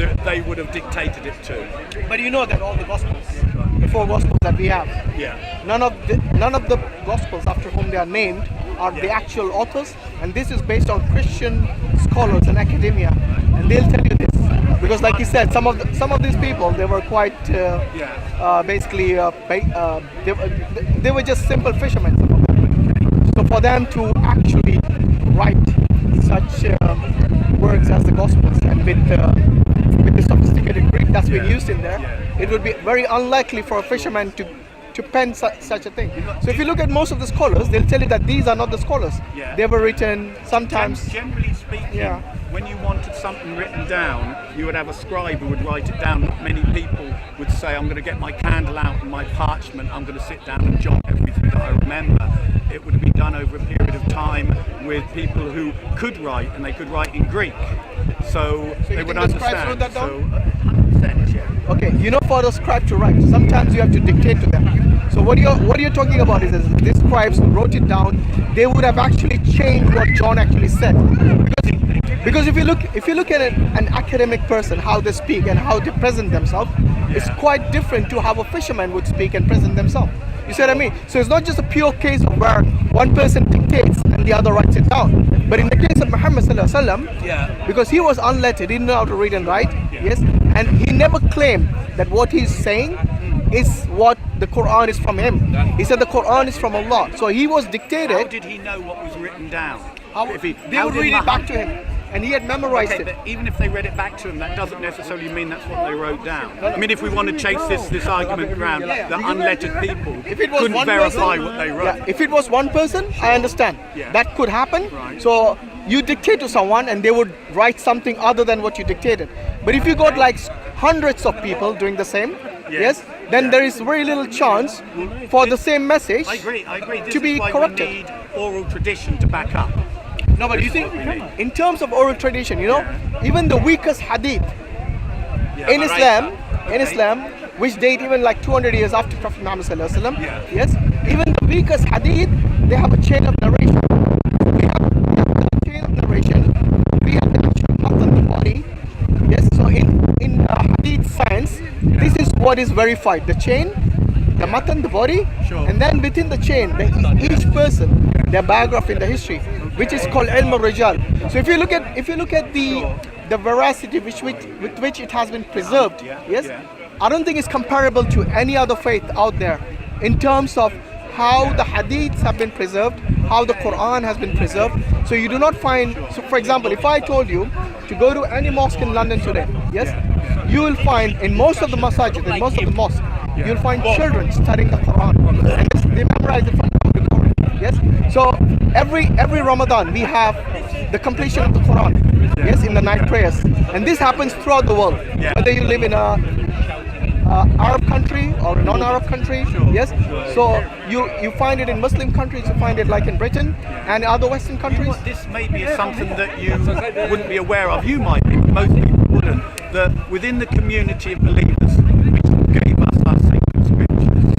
that they would have dictated it to. But you know that all the Gospels, the 4 Gospels that we have, none of the Gospels after whom they are named are the actual authors, and this is based on Christian scholars and academia, and they'll tell you this because, like you said, some of these people, they were quite basically they were just simple fishermen. So for them to actually write such works as the Gospels and with the sophisticated Greek that's been used in there, it would be very unlikely for a fisherman to pen such a thing. So if you look at most of the scholars, they'll tell you that these are not the scholars. They were written sometimes. Generally speaking, when you wanted something written down, you would have a scribe who would write it down. Not many people would say, I'm going to get my candle out and my parchment, I'm going to sit down and jot everything that I remember. It would be done over a period of time with people who could write, and they could write in Greek. So they would understand. That so 100%, Okay, you know, for the scribe to write, sometimes you have to dictate to them. So what you're talking about is these scribes who wrote it down, they would have actually changed what John actually said. Because if you look at an academic person, how they speak and how they present themselves, it's quite different to how a fisherman would speak and present themselves. You see what I mean? So it's not just a pure case of where one person dictates and the other writes it down. But in the case of Muhammad sallallahu alaihi wasallam, because he was unlettered, he didn't know how to read and write, and he never claimed that what he's saying is what the Quran is from him. He said the Quran is from Allah. So he was dictated. How did he know what was written down? They would read it back to him, and he had memorized it. But even if they read it back to him, that doesn't necessarily mean that's what they wrote down. I mean, if we want to chase this argument around that unlettered people couldn't verify what they wrote. If it was one person, I understand. That could happen. So you dictate to someone and they would write something other than what you dictated. But if you got like hundreds of people doing the same, then there is very little chance for the same message to be corrupted. We need oral tradition to back up. No, but you think, in terms of oral tradition, you know, even the weakest hadith in Islam, which date even like 200 years after Prophet Muhammad sallallahu alaihi wasallam, even the weakest hadith, they have a chain of narration. We have the chain of narration. We have the actual mouth on the body. So in hadith science, this is what is verified: the chain, the matan, the body, and then within the chain, each person, their biography in the history, which is called ilm al-rijal. So if you look at the veracity with which it has been preserved, I don't think it's comparable to any other faith out there in terms of how the hadiths have been preserved, how the Quran has been preserved. So you do not find, so for example, if I told you to go to any mosque in London today, you will find in most of the masajid, in most of the mosques, you'll find children studying the Quran, and they memorize it from the Quran. So every Ramadan we have the completion of the Quran, in the night prayers, and this happens throughout the world, whether you live in a Arab country or a non-Arab country, so you find it in Muslim countries, you find it like in Britain and other Western countries. This may be something that you wouldn't be aware of. You might be, but most people wouldn't. That within the community of believers, which gave us our sacred scriptures,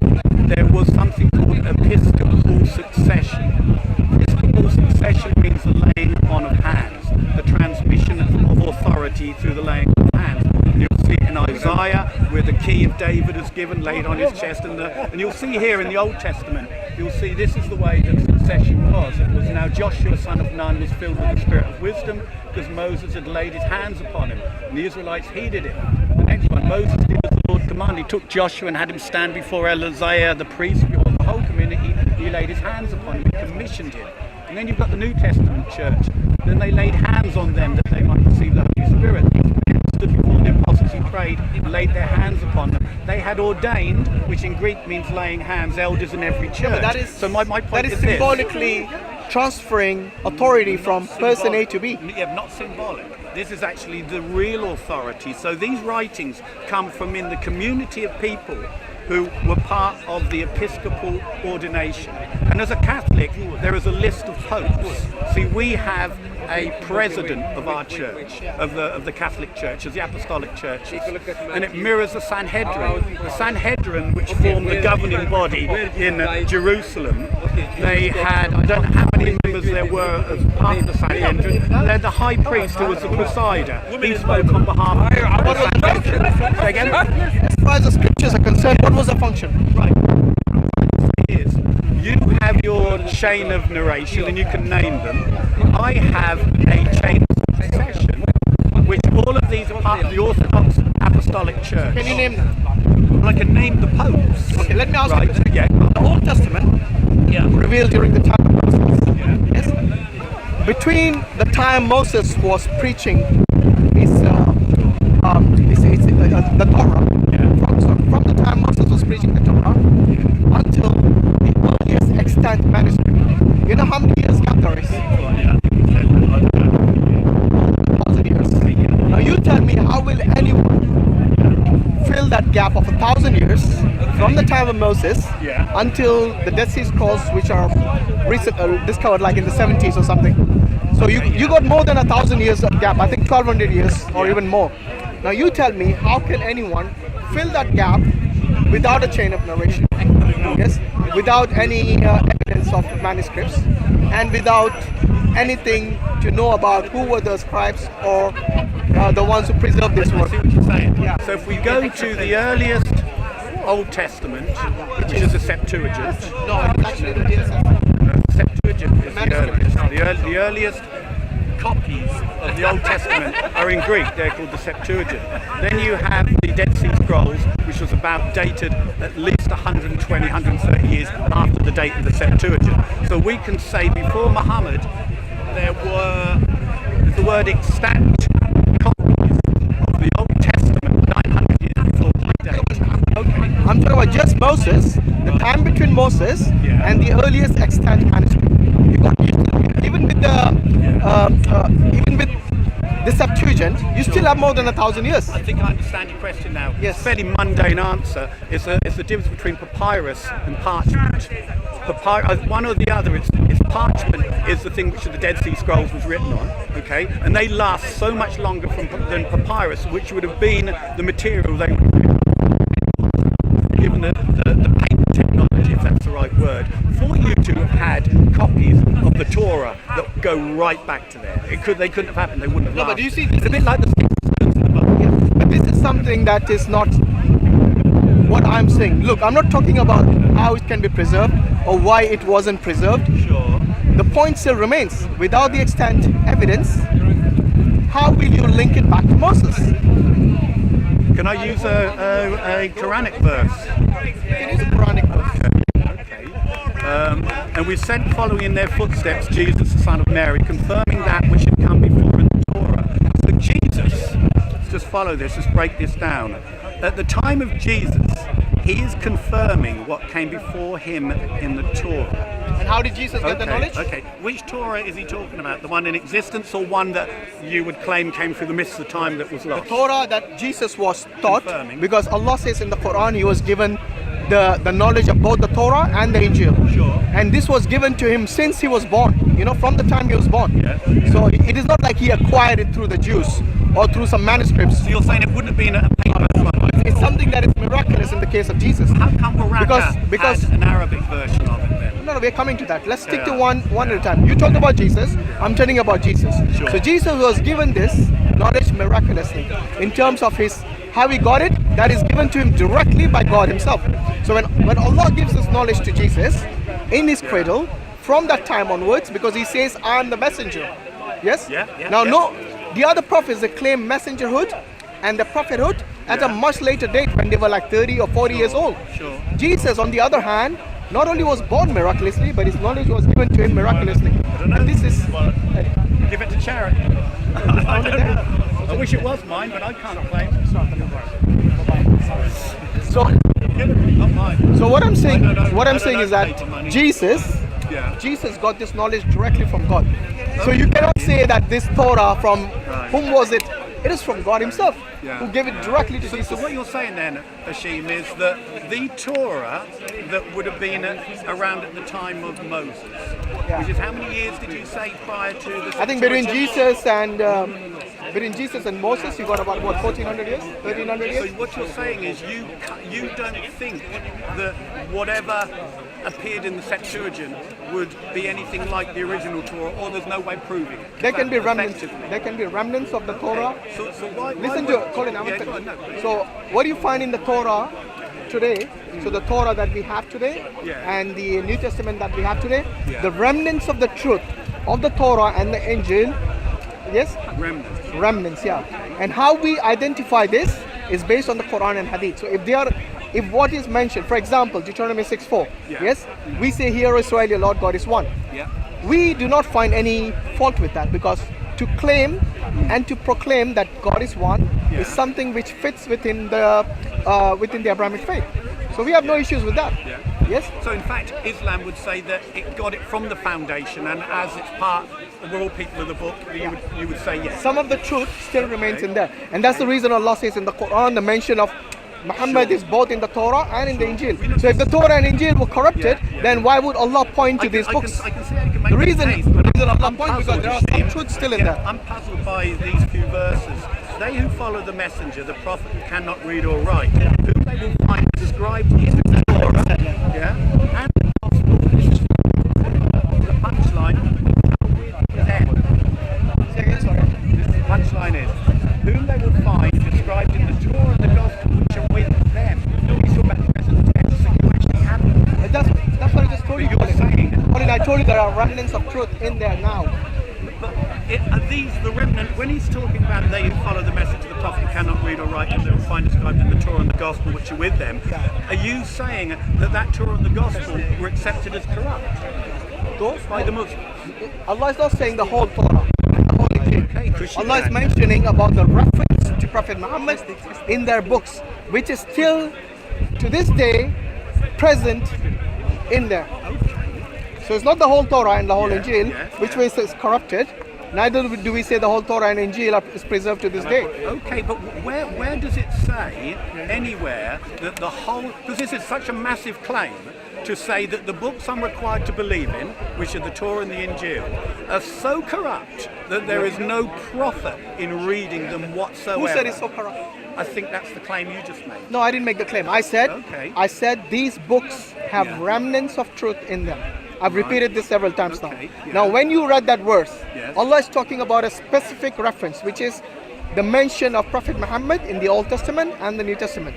there was something called episcopal succession. Episcopal succession means the laying on of hands, the transmission of authority through the laying of hands. You'll see it in Isaiah, where the key of David is given, laid on his chest, and you'll see here in the Old Testament, you'll see this is the way that succession was. It was now Joshua, son of Nun, was filled with the spirit of wisdom, because Moses had laid his hands upon him, and the Israelites heeded it. The next one, Moses did as the Lord commanded. He took Joshua and had him stand before Eleazar, the priest, before the whole community. He laid his hands upon him, he commissioned him. And then you've got the New Testament church. Then they laid hands on them that they might receive the Holy Spirit. These men stood before the apostles who prayed and laid their hands upon them. They had ordained, which in Greek means laying hands, elders in every church. So my point is symbolically transferring authority from person A to B. Yeah, not symbolic. This is actually the real authority. So these writings come from in the community of people who were part of the episcopal ordination. And as a Catholic, there is a list of popes. See, we have a president of our church, of the Catholic Church, of the Apostolic Church, and it mirrors the Sanhedrin. The Sanhedrin, which formed the governing body in Jerusalem, they had, I don't know how many members there were as part of the Sanhedrin. They had the high priest who was the presider. He spoke on behalf of What was the function? Say again? As far as the scriptures are concerned, what was the function? Right. Is you have your chain of narration and you can name them. I have a chain of succession, which all of these are part of the Orthodox Apostolic Church. Can you name them? Well, I can name the popes. Okay, let me ask Right, you. yeah. The Old Testament, revealed during the time of Moses. Yes. Between the time Moses was preaching the Torah, from the time Moses was preaching the Torah until the earliest extant manuscript. You know how many years gap there is? 1,000 years. Now you tell me, how will anyone fill that gap of 1,000 years from the time of Moses until the Dead Sea Scrolls, which are discovered like in the 70s or something? So you got more than 1,000 years of gap. I think 1,200 years or even more. Now you tell me, how can anyone fill that gap without a chain of narration? Yes, without any evidence of manuscripts, and without anything to know about who were the scribes or the ones who preserved this work. I see what you're saying. So if we go to the earliest Old Testament, which is the Septuagint. No, it's actually the DSS. Septuagint is the earliest. The earliest copies of the Old Testament are in Greek. They're called the Septuagint. Then you have the Dead Sea Scrolls, which was about dated at least 120, 130 years after the date of the Septuagint. So we can say before Muhammad, there were the word extant copies of the Old Testament 900 years before my date. Okay. I'm talking about just Moses, the time between Moses and the earliest extant manuscript. You got even with the Septuagint, you still have more than 1,000 years. I think I understand your question now. Yes. It's a fairly mundane answer. It's the difference between papyrus and parchment. One or the other. It's parchment is the thing which the Dead Sea Scrolls was written on. Okay, and they last so much longer than papyrus, which would have been the material they would have written. Given the paper technology, if that's the right word, for you to have had copies of the Torah that go right back to there. They couldn't have happened. They wouldn't have. No, lasted. but you see, it's a bit like the stones in the book. But this is something that is not what I'm saying. Look, I'm not talking about how it can be preserved or why it wasn't preserved. Sure. The point still remains. Without the extant evidence, how will you link it back to Moses? Can I use a Quranic verse? You can use a Quranic verse. And we sent following in their footsteps Jesus, the son of Mary, confirming that which had come before in the Torah. So Jesus, let's just follow this, let's break this down. At the time of Jesus, he is confirming what came before him in the Torah. And how did Jesus get the knowledge? Okay, which Torah is he talking about? The one in existence or one that you would claim came through the mists of time that was lost? The Torah that Jesus was taught, Confirming. because Allah says in the Quran he was given the knowledge of both the Torah and the Injil. Sure. And this was given to him since he was born, from the time he was born. Yeah. So it is not like he acquired it through the Jews or through some manuscripts. So you're saying it wouldn't have been a paper? It's something that is miraculous in the case of Jesus. How come Waraka Because had an Arabic version of it then? No, we're coming to that. Let's stick to one at a time. You talked about Jesus. I'm telling you about Jesus. Sure. So Jesus was given this knowledge miraculously. In terms of how he got it, that is given to him directly by God himself. So when Allah gives this knowledge to Jesus in his cradle, from that time onwards, because he says, I'm the messenger. Yes? No, the other prophets, they claim messengerhood and the prophethood at a much later date when they were like 30 or 40 years old. Sure. Jesus, on the other hand, not only was born miraculously, but his knowledge was given to him miraculously. And this is... Give it to charity. I don't know. I wish it was mine, but I can't claim it. So what I'm saying, is that Jesus got this knowledge directly from God. So you cannot say that this Torah from whom was it? It is from God himself, who gave it directly to Jesus. So what you're saying then, Hashim, is that the Torah that would have been around at the time of Moses, which is how many years did you say prior to the... I think between Jesus and Moses, you got about 1,400 years, 1,300 years. So what you're saying is you don't think that whatever appeared in the Septuagint would be anything like the original Torah, or there's no way of proving it? There can be remnants. Effectively. There can be remnants of the Torah. So why Listen would- to Colin. Yeah, go on, no, please. So what do you find in the Torah today? So the Torah that we have today Yeah. and the New Testament that we have today, Yeah. the remnants of the truth of the Torah and the Injil, yes, remnants. remnants, yeah. And how we identify this is based on the Quran and Hadith. So if what is mentioned, for example, Deuteronomy 6:4, Yeah. yes, we say, "Hear, Israel, your Lord God is one." Yeah. We do not find any fault with that, because to claim and to proclaim that God is one Yeah. is something which fits within the Abrahamic faith. So we have no issues with that. Yeah. Yes. So in fact, Islam would say that it got it from the foundation, and as it's part, we're all people of the book. You would say yes. Some of the truth still remains in there, and that's the reason Allah says in the Quran the mention of Muhammad is both in the Torah and in the Injil. So if the Torah and Injil were corrupted, then why would Allah point to these books? I can see how you can make The that reason case, but Allah I'm points, because puzzled, there are some Hashim. truth still in Yeah, there. I'm puzzled by these few verses. They who follow the messenger, the prophet who cannot read or write, who they will find described in the Torah, yeah, and the gospel. This is the punchline with them. Say again, sorry. The punchline is, whom they will find described in the Torah and the gospel which are with them. He's talking about the present tense, so you actually have them. That's what I just told you. But you're saying- Colin, I told you there are remnants of truth in there now. But are these the remnant, when he's talking about they who follow the message of the prophet who cannot read or write, and they will find described in the Torah and the gospel which are with them, are you saying that Torah and the gospel were accepted as corrupt Those by the Muslims? Allah is not saying the whole Torah and the whole Injil. Okay, Christian Allah is man. mentioning about the reference to Prophet Muhammad in their books, which is still to this day present in there. So it's not the whole Torah and the whole Yeah, Injil, yeah, which yeah. way is corrupted. Neither do we say the whole Torah and Injil is preserved to this day. Okay, but where does it say anywhere that the whole, because this is such a massive claim to say that the books I'm required to believe in, which are the Torah and the Injil, are so corrupt that there is no profit in reading them whatsoever. Who said it's so corrupt? I think that's the claim you just made. No, I didn't make the claim. I said these books have Yeah. remnants of truth in them. I've repeated this several times Okay, now. yeah. Now, when you read that verse, Yes. Allah is talking about a specific reference, which is the mention of Prophet Muhammad in the Old Testament and the New Testament.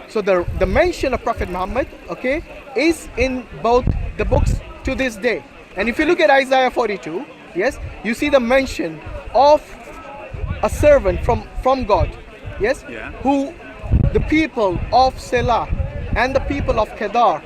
So the mention of Prophet Muhammad, okay, is in both the books to this day. And if you look at Isaiah 42, yes, you see the mention of a servant from God, yes, Yeah. who the people of Selah and the people of Kedar,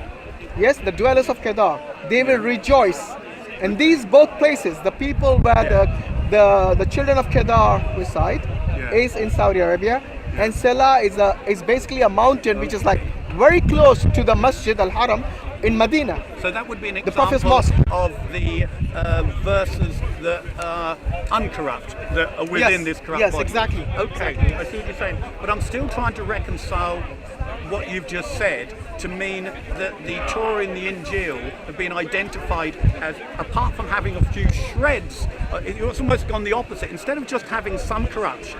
yes, the dwellers of Kedar, they will rejoice. And these both places, the people where the children of Kedar reside, Yeah. is in Saudi Arabia, and Selah is basically a mountain which is like very close to the Masjid al-Haram in Medina. So that would be an The Prophet's example mosque. of the verses that are uncorrupt, that are within Yes, this corrupt yes, body. exactly, Okay, exactly. I see what you're saying. But I'm still trying to reconcile what you've just said to mean that the Torah and the Injil have been identified as, apart from having a few shreds, it's almost gone the opposite. Instead of just having some corruption,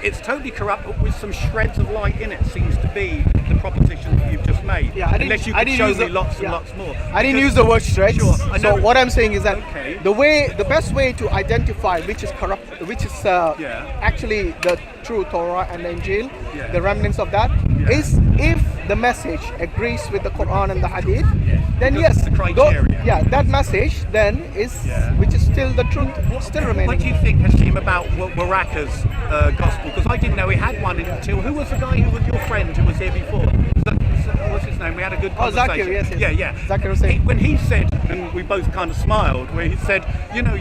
it's totally corrupt, but with some shreds of light in it, seems to be the proposition that you've just made. Yeah, I didn't- Unless you I could didn't show use me the- lots and yeah. lots more. I didn't Because- use the word shreds. Sure, I know. So what I'm saying is that Okay. the best way to identify which is corrupt, which is actually the true Torah and the Injil, Yeah. the remnants of that, Yeah. is if the message agrees with the Quran and the Hadith, then Because yes, it's the criteria. that message then is Yeah. which is still the truth, still remaining. What do you think, Hashim, about Waraka's gospel? Because I didn't know he had one until, who was the guy who was your friend who was here before? What's his name? We had a good Oh, conversation. Zakir, yes, yes. Yeah, yeah. Zakir Hussain. When he said, and we both kind of smiled, where he said, you know,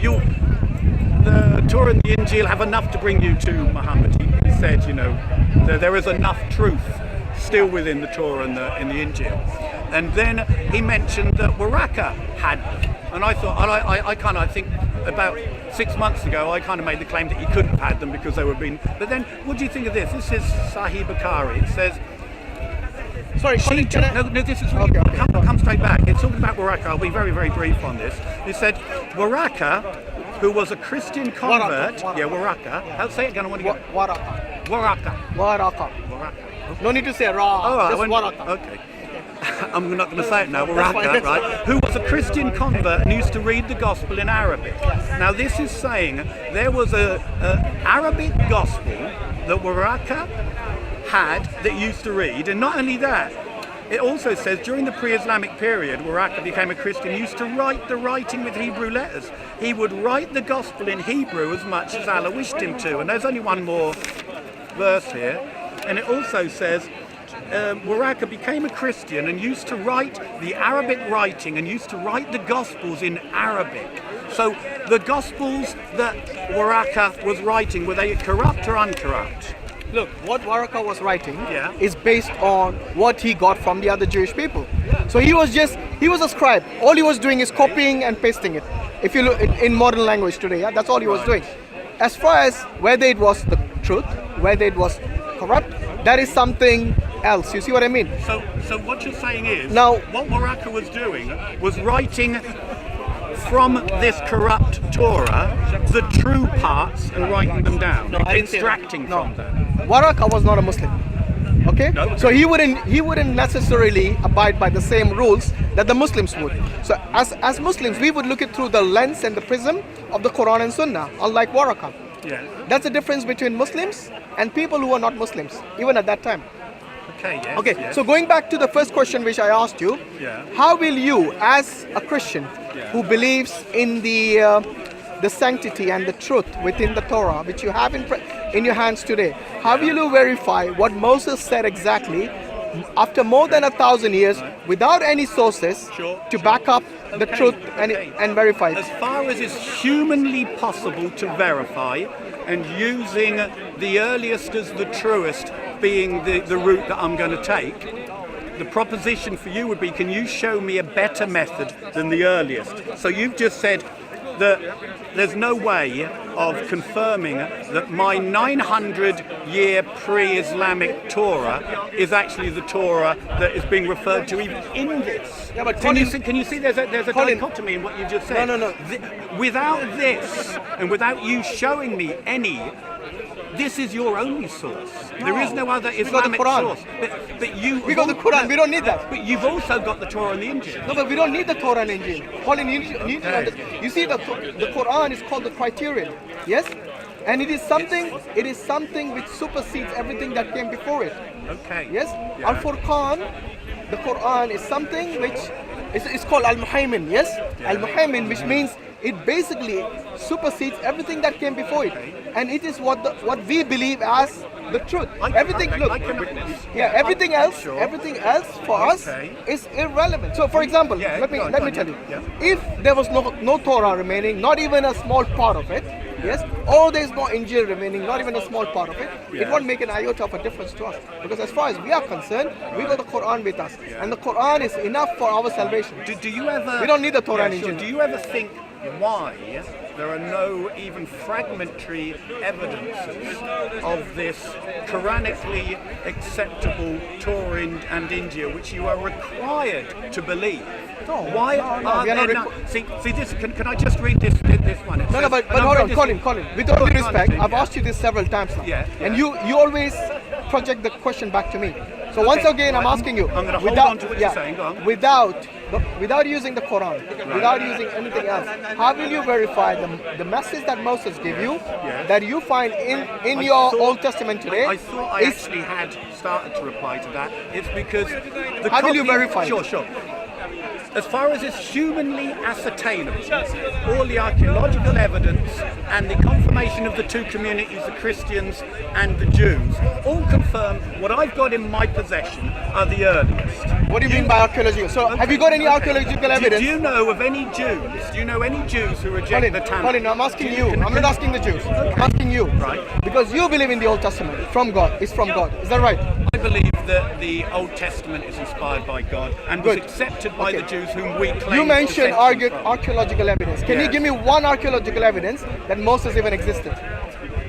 the Torah and the Injil have enough to bring you to Muhammad. He said, you know, there is enough truth still within the Torah and the Injil. And then he mentioned that Waraka had, and I thought, I think about 6 months ago, I kind of made the claim that he couldn't have had them because they were being. But then, what do you think of this? This is Sahih Bukhari. It says. Sorry, Colin, can I- No, this is really, Okay, come straight back. It's talking about Waraka. I'll be very, very brief on this. It said Waraka, who was a Christian convert. Waraka. Yeah, Waraka. I'll say it again. I want to get Waraka. Waraka. Waraka. Waraka. No need to say Ra. All right. Just I won't- Waraka. Okay. I'm not going to say it now, Waraka, right? Who was a Christian convert and used to read the gospel in Arabic. Now this is saying there was a Arabic gospel that Waraka had that used to read, and not only that, it also says during the pre-Islamic period, Waraka became a Christian, used to write the writing with Hebrew letters. He would write the gospel in Hebrew as much as Allah wished him to. And there's only one more verse here, and it also says Waraka became a Christian and used to write the Arabic writing and used to write the Gospels in Arabic. So the Gospels that Waraka was writing, were they corrupt or uncorrupt? Look, what Waraka was writing Yeah. is based on what he got from the other Jewish people. So he was a scribe. All he was doing is copying and pasting it. If you look in modern language today, yeah, that's all he was doing. As far as whether it was the truth, whether it was corrupt, that is something else. You see what I mean? So what you're saying is, Now- what Waraka was doing was writing from this corrupt Torah the true parts and writing them down, extracting from them. Waraka was not a Muslim. Okay? No. So he wouldn't necessarily abide by the same rules that the Muslims would. So as Muslims, we would look it through the lens and the prism of the Quran and Sunnah, unlike Waraka. Yeah. That's the difference between Muslims and people who are not Muslims, even at that time. Okay. Yes. Okay, Yes. so going back to the first question which I asked you, Yeah. how will you, as a Christian who believes in the sanctity and the truth within the Torah, which you have in your hands today, how will you verify what Moses said exactly after more than 1,000 years without any sources to back up the truth and verify it? As far as is humanly possible to verify, and using the earliest as the truest being the route that I'm going to take, the proposition for you would be, can you show me a better method than the earliest? So you've just said that there's no way of confirming that my 900-year pre-Islamic Torah is actually the Torah that is being referred to even in this. Yeah, but can you Colin- see there's a Colin- dichotomy in what you just said? No. Without this, and without you showing me any, this is your only source. There is no other got the Islamic Quran. source. But you. We got the Quran, we don't need that. But you've also got the Torah and the Injil. No, but we don't need the Torah and Injil. Colin, you need to understand. You see, the Quran is called the criterion, yes? And it is something which supersedes everything that came before it. Okay. Yes? Yeah. Al-Furqan, the Quran is something which is called Al-Muhaymin, yes? Yeah. Al-Muhaymin, which means it basically supersedes everything that came before it. And it is what we believe as the truth. Everything else for us is irrelevant. So for example, Yeah, let me tell you. Yeah. If there was no Torah remaining, not even a small part of it, yes, or there's no Injil remaining, not even a small part of it, it Yeah. won't make an iota of a difference to us. Because as far as we are concerned, we got the Quran with us. And the Quran is enough for our salvation. Do you ever? We don't need the Torah and sure. Injil. Do you ever think why there are no even fragmentary evidences of this Quranically acceptable Torah and Injil, which you are required to believe? No, Why no, are we are there not not? See this. Can I just read this one? It No, says- but and I'm hold on, reading this- Colin. With all due Colin, respect, honestly, I've yeah. asked you this several times now, Yeah, and yeah. you always project the question back to me. So once again, I'm right, asking you. I'm gonna hold on to what you're saying, go on. Without using the Quran, without using anything else, how will you verify the message that Moses gave you, Yes. that you find in I your thought- Old Testament today? I thought I is- actually had started to reply to that. It's because the How will you copy- verify it? Sure. As far as is humanly ascertainable, all the archaeological evidence and the confirmation of the two communities, the Christians and the Jews, all confirm what I've got in my possession are the earliest. What do you mean by archaeological? So have you got any archaeological evidence? Do you know of any Jews? Do you know any Jews who reject the Tanakh? Colin, I'm asking you. I'm not asking the Jews. I'm asking you. Right. Because you believe in the Old Testament from God. It's from God. Is that right? I believe that the Old Testament is inspired by God and was Good. accepted by Okay. the Jews whom we claim. You mentioned descent from. archaeological evidence. Can you Yes. give me one archaeological evidence that Moses even existed?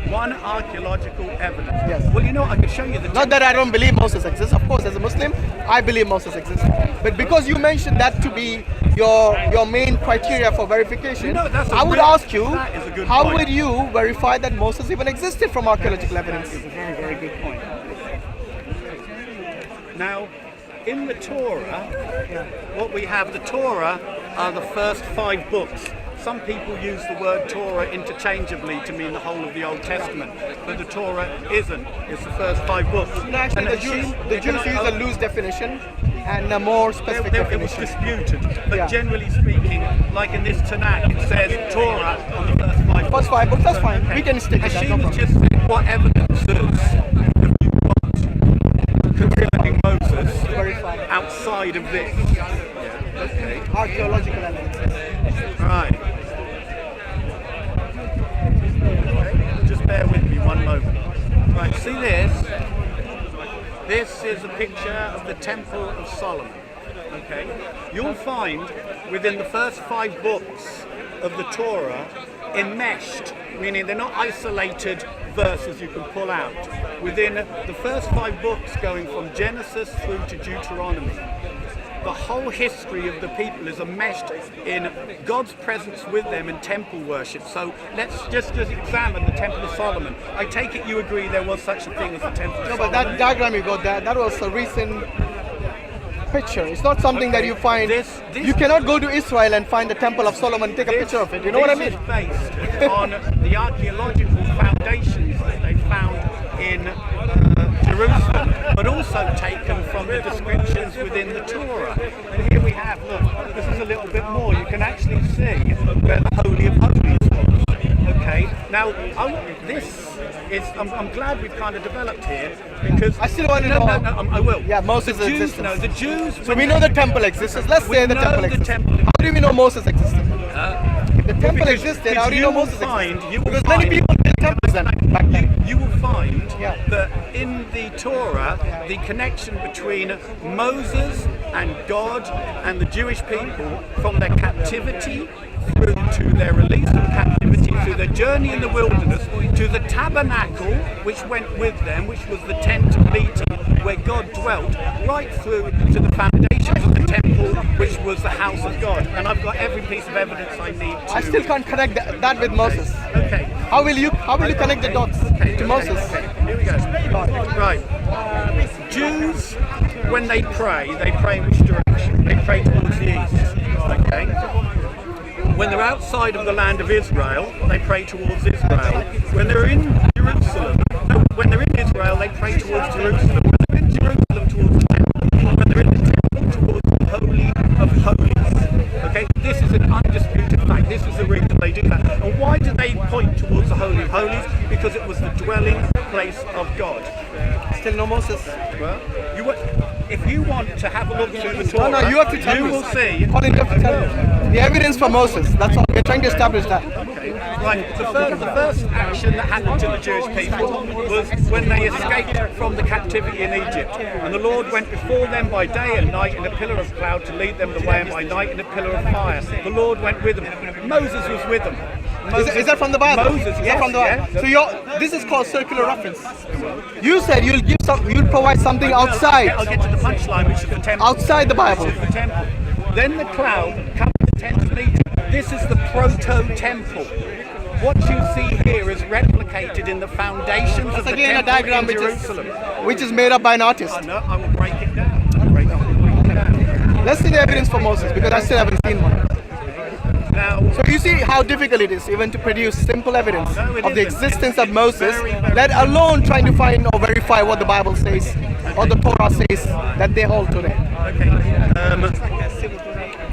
One archaeological evidence. Yes. Well, you know, I can show you the. Not that I don't believe Moses exists. Of course, as a Muslim, I believe Moses exists. But because you mentioned that to be your main criteria for verification, You know, that's a I would real- ask you, that is a good how point. would you verify that Moses even existed from archaeological evidence? It's a very, very good point. Now, in the Torah, what we have, the Torah are the first 5 books. Some people use the word Torah interchangeably to mean the whole of the Old Testament, but the Torah isn't. It's the first 5 books. No, actually, the Jews use a loose definition and a more specific it was definition. disputed, but generally speaking, like in this Tanakh, it says Torah on the first 5 books. First 5 books, that's fine. We can stick to that. Hashim No has just said, what evidences have you got concerning Moses Verify. outside of this? Okay. Archaeological evidence. Right. Just bear with me one moment. Right, see this? This is a picture of the Temple of Solomon. Okay? You'll find within the first 5 books of the Torah enmeshed, meaning they're not isolated verses you can pull out. Within the first 5 books, going from Genesis through to Deuteronomy, the whole history of the people is enmeshed in God's presence with them in temple worship. So let's just examine the Temple of Solomon. I take it you agree there was such a thing as the Temple of No, Solomon? but that diagram you got there, that was a recent picture. It's not something that you find. You cannot go to Israel and find the Temple of Solomon and take a picture of it. You know what I mean? This is based on the archaeological foundations that they found in Jerusalem, but also taken from the descriptions within the Torah. And here we have, look, this is a little bit more. You can actually see where the Holy of Holies was. Okay, now I'm glad we've kind of developed here because I still want to know. I will. Yeah, Moses the Jews, existed. no, the Jews. So we know the temple existed. Let's say the temple existed. Temple. How do we know Moses existed? If the temple existed, how do you know Moses existed? Because many people built temples then, back then. You will find Yeah. that in the Torah, the connection between Moses and God and the Jewish people from their captivity through to their release from captivity, through their journey in the wilderness, to the tabernacle which went with them, which was the tent of meeting where God dwelt, right through to the foundations of the temple, which was the house of God. And I've got every piece of evidence I need to... I still can't connect that with Moses. Okay. How will you connect the dots to Moses? Okay, here we go. Right. Jews, when they pray in which direction? They pray towards the east. Okay. When they're outside of the land of Israel, they pray towards Israel. When they're in Jerusalem, when they're in Israel, they pray towards Jerusalem. When they're in Jerusalem, towards the temple. When they're in the temple, towards the Holy of Holies. Okay, this is an undisputed fact. This is the reason they do that. And why do they point towards the Holy of Holies? Because it was the dwelling place of God. Still no Moses. Well, if you want to have a look through the Torah, No, you have to tell me. will see. Colin, you have to tell me. The evidence for Moses. That's all. We're trying to establish that. Okay. Right. The first action that happened to the Jewish people was when they escaped from the captivity in Egypt. And the Lord went before them by day and night in a pillar of cloud to lead them the way, and by night in a pillar of fire. The Lord went with them. Moses was with them. Is that from the Bible? Moses, Is yes, that from the Bible? yeah. So this is called circular reference. You said you'll provide something outside. I'll get to the punchline, which is the temple. Outside the Bible. Which is the temple. Then the cloud comes to the tent of meeting. This is the proto-temple. What you see here is replicated in the foundations of the Again, a temple diagram in Jerusalem. which is made up by an artist. No, I will break it down. I'll break it down. Let's see the evidence for Moses, because I still haven't seen one. Now, So you see how difficult it is even to produce simple evidence No, it of the isn't. existence of Moses, Very, very let alone trying to find or verify what the Bible says or the Torah says that they hold today. okay.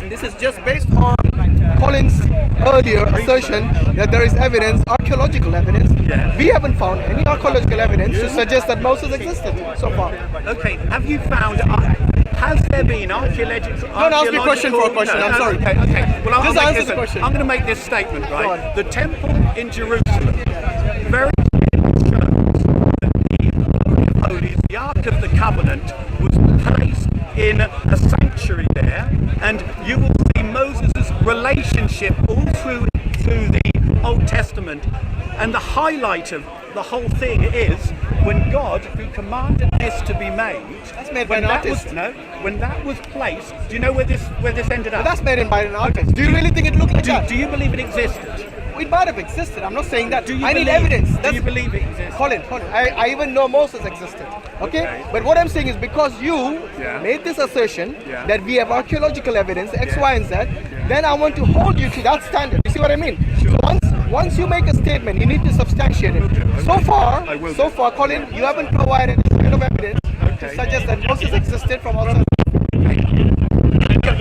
This is just based on Colin's earlier assertion that there is evidence, archaeological evidence. Yeah. We haven't found any archaeological evidence to suggest that Moses existed so far. Okay, have you found, has there been archaeological... Don't ask me question for a question, I'm sorry. Okay. Well, Just I'll make answer this, the question. I'm going to make this statement, Go right? on. The temple in Jerusalem very clearly shows that the Holy of Holies, the Ark of the Covenant, was placed in a sanctuary there, and you will see Moses' relationship all through the Old Testament. And the highlight of the whole thing is when God, who commanded this to be made, That's made by when an that artist. was when that was placed, do you know where this ended But up? that's made by an artist. Do you really think it looked like that? Do you believe it existed? It might have existed. I'm not saying that. Do you I need believe- evidence. Do you believe it exists? Colin, I even know Moses existed. Okay? But what I'm saying is because you Yeah. made this assertion Yeah. that we have archaeological evidence, X, Yeah. Y, and Z, then I want to hold you to that standard. You see what I mean? Sure. So once you make a statement, you need to substantiate it. I will So do. far, Colin, you haven't provided a shred of evidence to suggest that Moses existed from outside.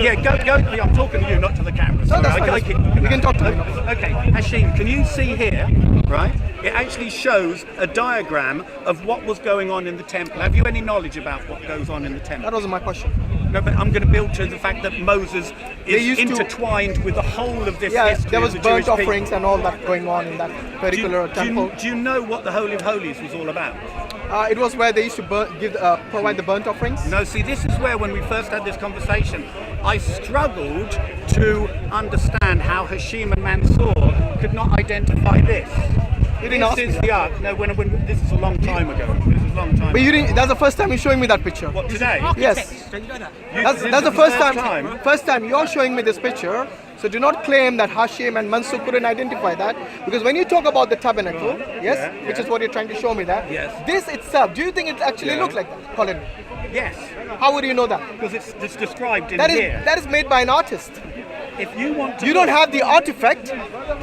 Yeah, go. I'm talking to you, not to the camera. No, Sorry, that's fine. I keep looking You can at talk to it. me. Okay, Hashim, can you see here, right? It actually shows a diagram of what was going on in the temple. Have you any knowledge about what goes on in the temple? That wasn't my question. No, but I'm going to build to the fact that Moses They is used to- intertwined with the whole of this Yeah, history there was of the burnt Jewish offerings people. and all that going on in that particular temple. Do you know what the Holy of Holies was all about? It was where they used to provide the burnt offerings. No, see, this is where, when we first had this conversation, I struggled to understand how Hashim and Mansour could not identify this. You didn't ask This me is that. the ark. No, when this is a long time ago. This is a long time. But you didn't. That's the first time you're showing me that picture. What, today? Yes. This That's is the first time. First time you're showing me this picture. So do not claim that Hashim and Mansour couldn't identify that, because when you talk about the tabernacle, yes, Yeah, which yeah. is what you're trying to show me that. Yes. This itself, do you think it actually Yeah. looked like that, Colin? Yes, How would you know that? because it's described in That is here. that is made by an artist. If you want to, You don't have the artifact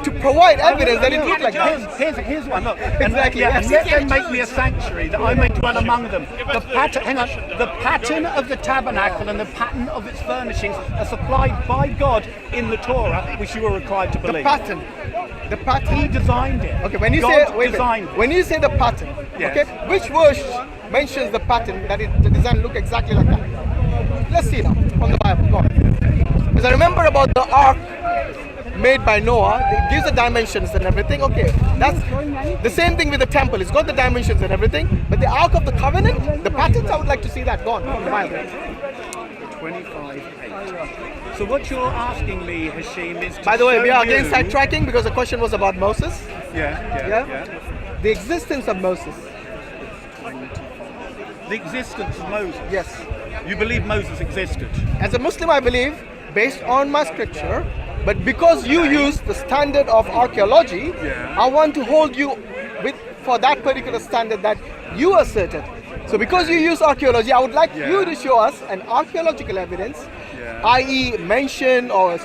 to provide evidence that it looked like that. Here's one. Look, Exactly, And yes. let them make me a sanctuary that I may dwell among them. The pattern, hang on, the pattern of the tabernacle and the pattern of its furnishings are supplied by God in the Torah, which you are required to The believe. pattern. The He pattern. designed it. Okay, when you God say wait, designed it. when you say the pattern, Yes. okay, which verse mentions the pattern that the design look exactly like that? Let's see now from the Bible. Go on. Because I remember about the ark made by Noah. It gives the dimensions and everything. Okay, that's the same thing with the temple. It's got the dimensions and everything. But the ark of the covenant, the patterns, I would like to see that gone from the Bible. 25:8. So what you're asking me, Hashim, is to By the way, show we are again you- sidetracking because the question was about Moses. Yeah. The existence of Moses. The existence of Moses. Yes. You believe Moses existed? As a Muslim, I believe, based on my scripture, but because you use the standard of archaeology, Yeah. I want to hold you for that particular standard that you asserted. So because you use archaeology, I would like Yeah. you to show us an archaeological evidence, Yeah. i.e. mention or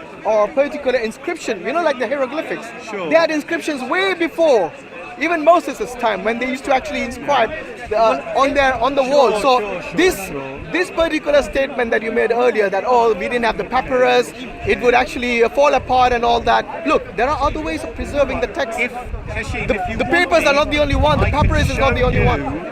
particular inscription, like the hieroglyphics. Sure. They had inscriptions way before even Moses' time, when they used to actually inscribe on the wall. So this particular statement that you made earlier, that we didn't have the papyrus, it would actually fall apart and all that. Look, there are other ways of preserving the text. Hashim, The if you papers want me, are not the only one. The I can papyrus is not the show only you, one.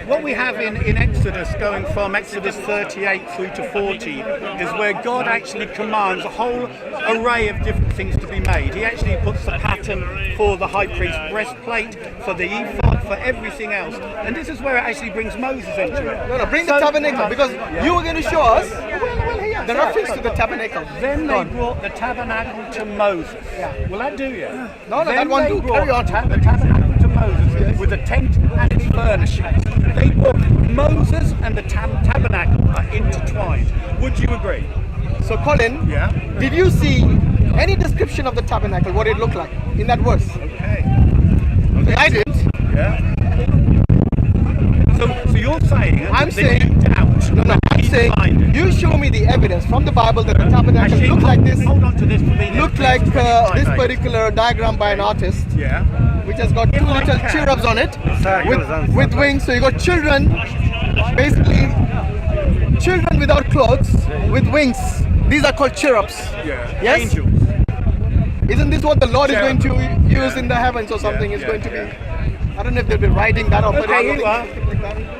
What we have in Exodus, going from Exodus 38 through to 40, is where God actually commands a whole array of different things to be made. He actually puts the pattern for the high priest's breastplate, for the ephod, for everything else. And this is where it actually brings Moses into it. No, bring the tabernacle, because you were going to show us the reference to the tabernacle. Then Go they on. brought the tabernacle to Moses. Will that do you? No, Then that won't they do. brought Carry on. the tabernacle to Moses with the tent and its furnishings. They brought Moses and the tabernacle are intertwined. Would you agree? So Colin, Yeah. did you see any description of the tabernacle, what it looked like in that verse? Okay. I did. Yeah. So you're saying I'm that saying- you doubt No, that I'm he saying designed it. you show me the evidence from the Bible that the tabernacle Hashim, looked like this, Hold on to this for me. looked please. like this 25:8. particular diagram by an artist, Yeah. which has got two If I little can. cherubs on it with wings. So you got children, basically children without clothes with wings. These are called cherubs. Yeah. Yes? Angels. Isn't this what the Lord is going Cherub. to use in the heavens or something? It's going to be. I don't know if they'll be writing that or Okay, here you are.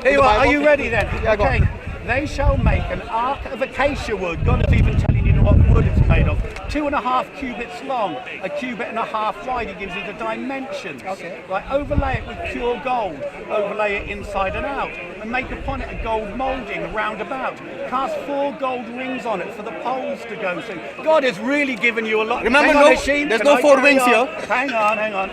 Here you are. Are you ready then? Yeah, go okay. on. They shall make an ark of acacia wood. God is even telling you what wood it's made of. 2.5 cubits long, a cubit and a half wide. He gives you the dimensions. Okay. Right, overlay it with pure gold. Overlay it inside and out. And make upon it a gold moulding round about. Cast 4 gold rings on it for the poles to go to. God has really given you a lot. Remember, Hang on, no- Hashim, there's can no I 4 carry wings on? here. Hang on.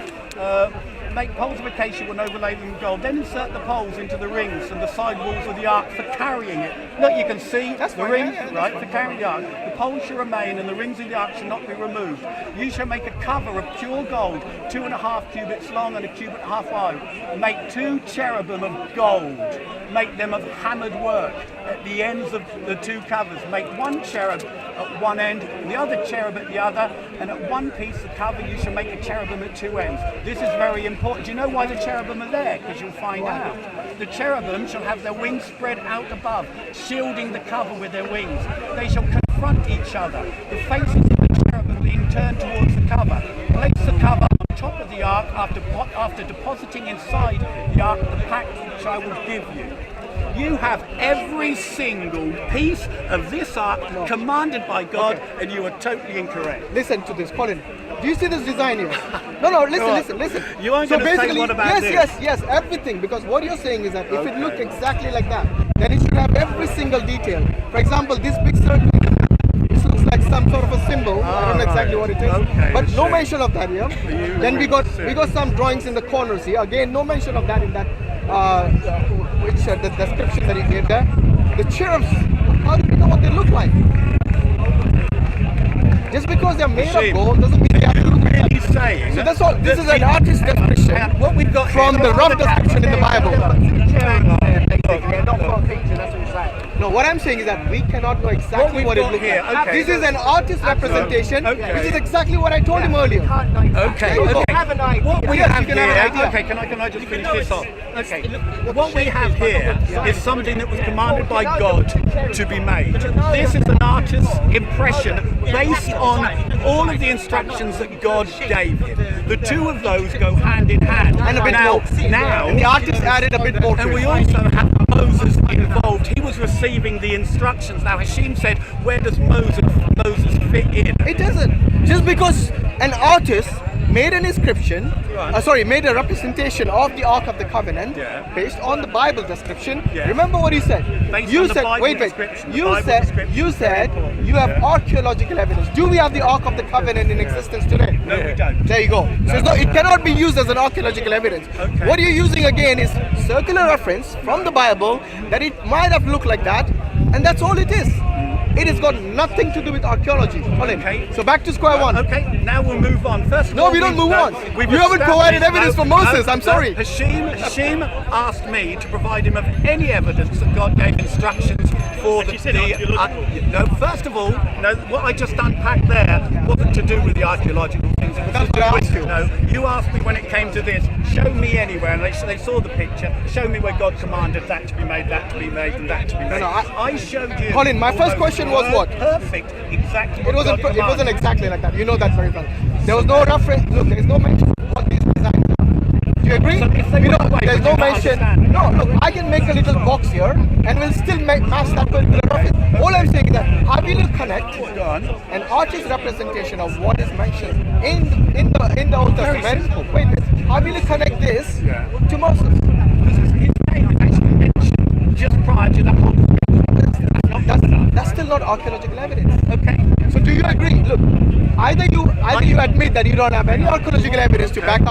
make poles of acacia and overlay them with gold. Then insert the poles into the rings and the side walls of the ark for carrying it. Look, you can see That's the fine, ring, yeah, right, for carrying the ark. The poles shall remain and the rings of the ark shall not be removed. You shall make a cover of pure gold, 2.5 cubits long and 1.5 cubits wide. Make 2 cherubim of gold. Make them of hammered work at the ends of the 2 covers. Make 1 cherub at one end, and the other cherub at the other, and at one piece of cover you shall make a cherubim at 2 ends. This is very important. Do you know why the cherubim are there? Because you'll find out. The cherubim shall have their wings spread out above, shielding the cover with their wings. They shall confront each other, the faces of the cherubim being turned towards the cover. Place the cover on top of the ark after depositing inside the ark the pact which I will give you. You have every single piece of this ark commanded by God, and you are totally incorrect. Listen to this, Colin. Do you see this design here? No, listen. You aren't going to say what about this? Yes, everything. Because what you're saying is that if it looked exactly like that, then it should have every single detail. For example, this big circle, this looks like some sort of a symbol. I don't know exactly what it is, but no mention of that here. Then we got some drawings in the corners here. Again, no mention of that in that. The description that he gave there. The cherubs, how do we know what they look like? Just because they're made of gold doesn't mean they have to look like that. Saying So that's all. This is an artist's description what we've got from the rough description in the Bible. No, what I'm saying is that we cannot know exactly what it looks like. Okay. This is an artist's representation, which is exactly what I told him earlier. Okay. Have an idea. What we Yes, have you can have an here. idea. Okay, can I just finish this off? Okay. What we have here is something that was commanded by God to be made. This is an artist's impression based on all of the instructions that God gave him. The two of those go hand in hand. And a bit more. Now, And the artist added a bit more to and we it. also have Moses involved. He was receiving the instructions. Now Hashim said, where does Moses fit in? It doesn't. Just because an artist made an inscription, made a representation of the Ark of the Covenant based on the Bible description. Remember what he said? You said, you said you have archaeological evidence. Do we have the Ark of the Covenant in existence today? No, we don't. There you go. So it cannot be used as an archaeological evidence. Okay. What you're using again is circular reference from the Bible that it might have looked like that, and that's all it is. It has got nothing to do with archaeology. Colin. Okay. So back to square one. Okay, now we'll move on. First of all, No, we don't move on. You haven't provided evidence for Moses. I'm sorry. Hashim asked me to provide him of any evidence that God gave instructions for the no, first of all, no, what I just unpacked there wasn't to do with the archaeological things. It was to do with, no, you asked me when it came to this, show me anywhere, and they saw the picture, show me where God commanded that to be made, that to be made, and that to be made. I showed you. Colin, my first question was what? Perfect, exactly. It wasn't exactly like that. You know that very well. There was no reference. Look, there's no mention of what these designs are. Do you agree? There's no mention. No, look, I can make a little box here and we'll still match that particular reference. All I'm saying is that how will you connect an artist's representation of what is mentioned in the Old Testament? How will you connect this to Moses? His name is actually mentioned just prior to that whole. That's still not archaeological evidence. Okay. So do you agree? Look, either you admit that you don't have any archaeological evidence to back up